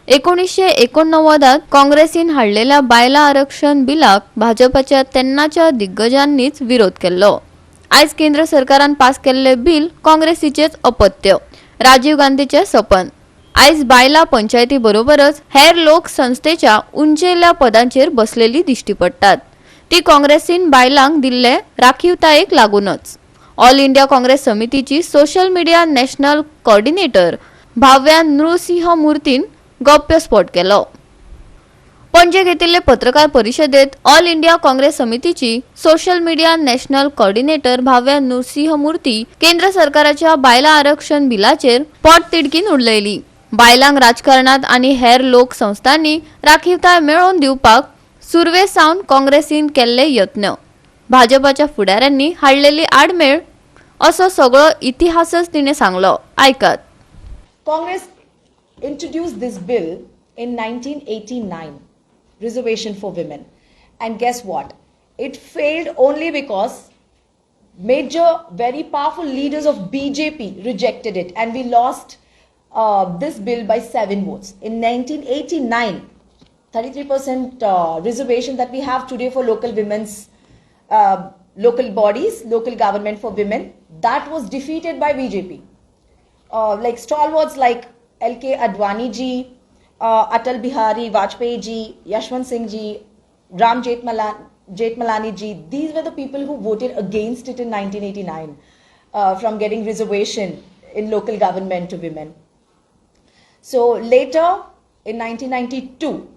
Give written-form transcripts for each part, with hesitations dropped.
1989 काँग्रेसीन हाडलेल्या बायला आरक्षण बिलाक भाजपाच्या तेन्नाच्या दिग्गजांनीच विरोध केल्लो। आज केंद्र सरकारान पास केल्ले बिल काँग्रेसीचेच अपत्य, राजीव गांधीचे सपन। आज बायला पंचायती बरोबरच हेर लोक संस्थेच्या उंचेल्या पदांचेर बसलेली दिश्टी पडतात। ती काँग्रेसीन बायलांक दिल्ले राखीवतायेक लागूनच। ऑल इंडिया काँग्रेस समितीची social media national coordinator Bhavya Narasimha मूर्तीन गौप्यस्फोट केलो। पणजे घेतिल्ले पत्रकार परिषदेत ऑल इंडिया काँग्रेस समितीची social media national coordinator Bhavya Narasimha Murthy केंद्र सरकाराच्या बायला आरक्षण बिलाचेर पोट तिडकीन उडलयली। बायलांक राजकारणात आणि हेर लोक संस्थांनी राखीवताय मेळोवन दिवपाक सुरवे सावन काँग्रेसीन केल्ले यत्न भाजपाच्या फुडाऱ्यांनी हाडलेली आडमेळ असो सगळो इतिहासच तिने सांगलो। ऐकात। Congress introduced this bill in 1989, reservation for women, and guess what? It failed only because major, very powerful leaders of BJP rejected it, and we lost this bill by 7 votes. In 1989, 33% reservation that we have today for local women's local bodies, local government for women, that was defeated by BJP. Like stalwarts like L.K. Advani ji, Atal Bihari Vajpayee ji, Yashwant Singh ji, Ram Jethmalani ji, these were the people who voted against it in 1989 from getting reservation in local government to women. So later in 1992,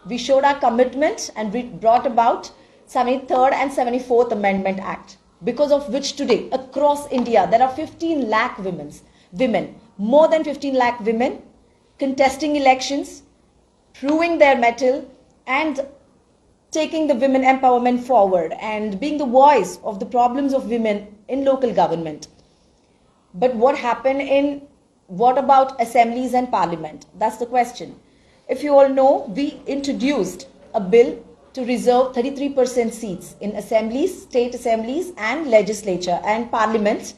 we showed our commitment and we brought about 73rd and 74th Amendment Act, because of which today across India there are 15 lakh women, more than 15 lakh women contesting elections, proving their mettle and taking the women empowerment forward and being the voice of the problems of women in local government. But what about assemblies and parliament? That's the question. If you all know, we introduced a bill to reserve 33% seats in assemblies, state assemblies and legislature and parliament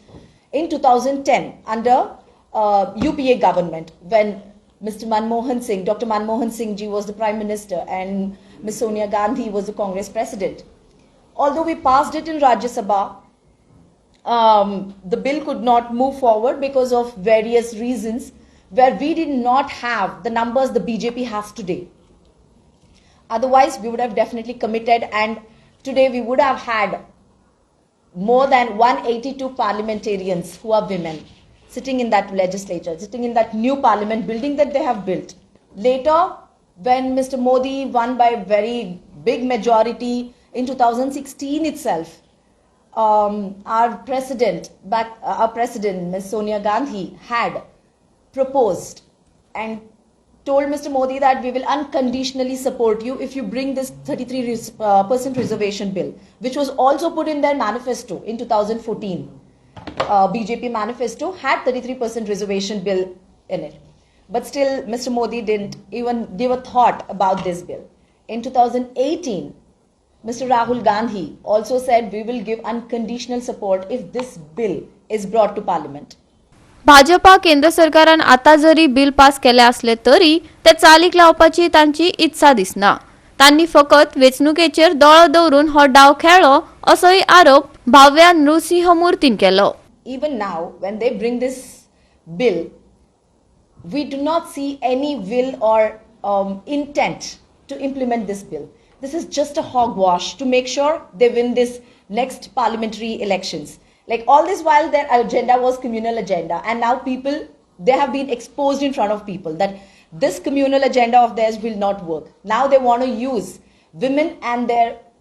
in 2010 under UPA government, when Mr. Dr. Manmohan Singh ji was the Prime Minister and Ms. Sonia Gandhi was the Congress President. Although we passed it in Rajya Sabha, the bill could not move forward because of various reasons, where we did not have the numbers the BJP has today. Otherwise, we would have definitely committed, and today we would have had more than 182 parliamentarians who are women sitting in that legislature, sitting in that new parliament building that they have built. Later, when Mr. Modi won by a very big majority in 2016 itself, our president, Ms. Sonia Gandhi, had proposed and told Mr. Modi that we will unconditionally support you if you bring this 33% reservation bill, which was also put in their manifesto in 2014. BJP manifesto had 33% reservation bill in it. But still, Mr. Modi didn't even give a thought about this bill. In 2018, Mr. Rahul Gandhi also said we will give unconditional support if this bill is brought to parliament. Bhajpa केंद्र सरकारान आता जरी bill pass केले असले तरी ते चालीक लावपाची तांची इत्सा दिसना। तांनी फकत वेचणुकेचेर दोळो दवरून हो डाव खेळ्ळो असोय आरोप भाव्या नृसिंह मूर्तीन केलो। Even now, when they bring this bill, we do not see any will or intent to implement this bill. This is just a hogwash to make sure they win this next parliamentary elections. Like all this while their agenda was communal agenda, and now people, they have been exposed in front of people that this communal agenda of theirs will not work. Now they want to use women and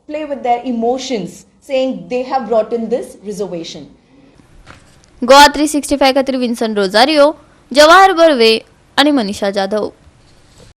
play with their emotions, saying they have brought in this reservation. GOA365 खातीर Vinson Rosario, Jawahar Barve आणि मनीषा जाधव।